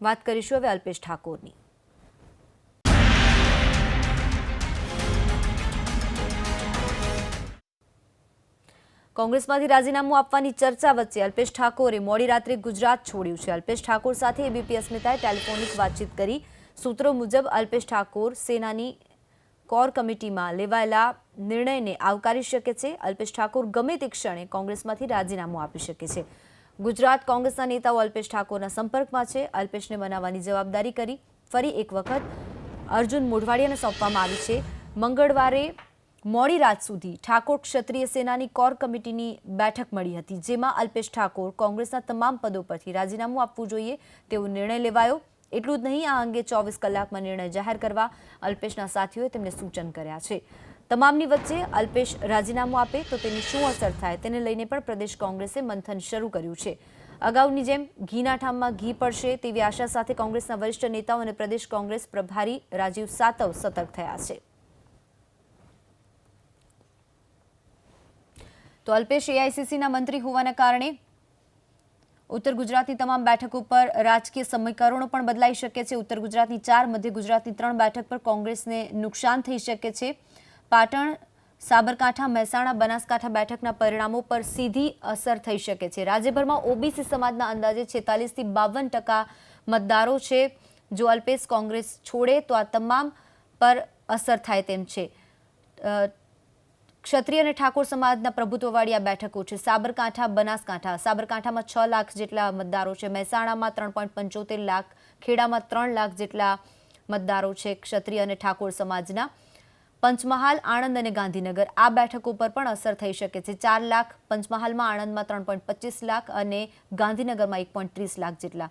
વાત કરીશું હવે અલ્પેશ ઠાકોરની। કોંગ્રેસમાંથી રાજીનામું આપવાની ચર્ચા વચ્ચે અલ્પેશ ઠાકોરે મોડી રાત્રે ગુજરાત છોડ્યું છે। અલ્પેશ ઠાકોર સાથે એબીપી અસ્મિતાએ ટેલિફોનિક વાતચીત કરી। સૂત્રો મુજબ અલ્પેશ ઠાકોર સેનાની કોર કમિટીમાં લેવાયેલા નિર્ણયને આવકારી શકે છે। અલ્પેશ ઠાકોર ગમે તે ક્ષણે કોંગ્રેસમાંથી રાજીનામું આપી શકે છે। ગુજરાત કોંગ્રેસના નેતાઓ અલ્પેશ ઠાકોરના સંપર્કમાં છે। અલ્પેશને બનાવવાની જવાબદારી કરી ફરી એક વખત અર્જુન મોઢવાડિયાને સોંપવામાં આવી છે। મંગળવારે મોડી રાત સુધી ઠાકોર ક્ષત્રિય સેનાની કોર કમિટીની બેઠક મળી હતી, જેમાં અલ્પેશ ઠાકોર કોંગ્રેસના તમામ પદો પરથી રાજીનામું આપવું જોઈએ તેવો નિર્ણય લેવાયો। એટલું જ નહીં, આ અંગે 24 કલાકમાં નિર્ણય જાહેર કરવા અલ્પેશના સાથીઓએ તેમને સૂચન કર્યા છે। તમામની વચ્ચે અલ્પેશ રાજીનામું આપે તો તેની શું અસર થાય તેને લઈને પણ પ્રદેશ કોંગ્રેસે મંથન શરૂ કર્યું છે। અગાઉની જેમ ઘીના ઠામમાં ઘી પડશે તેવી આશા સાથે કોંગ્રેસના વરિષ્ઠ નેતાઓ અને પ્રદેશ કોંગ્રેસ પ્રભારી રાજીવ સાતવ સતર્ક થયા છે। તો અલ્પેશ એઆઈસીસીના મંત્રી હોવાના કારણે ઉત્તર ગુજરાતની તમામ બેઠકો પર રાજકીય સમીકરણો પણ બદલાઈ શકે છે। ઉત્તર ગુજરાતની 4, મધ્ય ગુજરાતની 3 બેઠક પર કોંગ્રેસને નુકસાન થઈ શકે છે। પાટણ, સાબરકાંઠા, મહેસાણા, બનાસકાંઠા બેઠકના પરિણામો પર સીધી અસર થઈ શકે છે। રાજ્યભરમાં ઓબીસી સમાજના અંદાજે 46 થી 52% મતદારો છે। જો અલ્પેશ કોંગ્રેસ છોડે તો આ તમામ પર અસર થાય તેમ છે। ક્ષત્રિય અને ઠાકોર સમાજના પ્રભુત્વવાળી આ બેઠકો છે। સાબરકાંઠા, બનાસકાંઠા, સાબરકાંઠામાં 6 લાખ જેટલા મતદારો છે। મહેસાણામાં 3.75 લાખ, ખેડામાં 3 લાખ જેટલા મતદારો છે ક્ષત્રિય અને ઠાકોર સમાજના। પંચમહાલ, આણંદ અને ગાંધીનગર આ બેઠકો પર પણ અસર થઈ શકે છે। 4 લાખ, પંચમહાલમાં, આણંદમાં 3.25 લાખ અને ગાંધીનગરમાં 1.30 લાખ જેટલા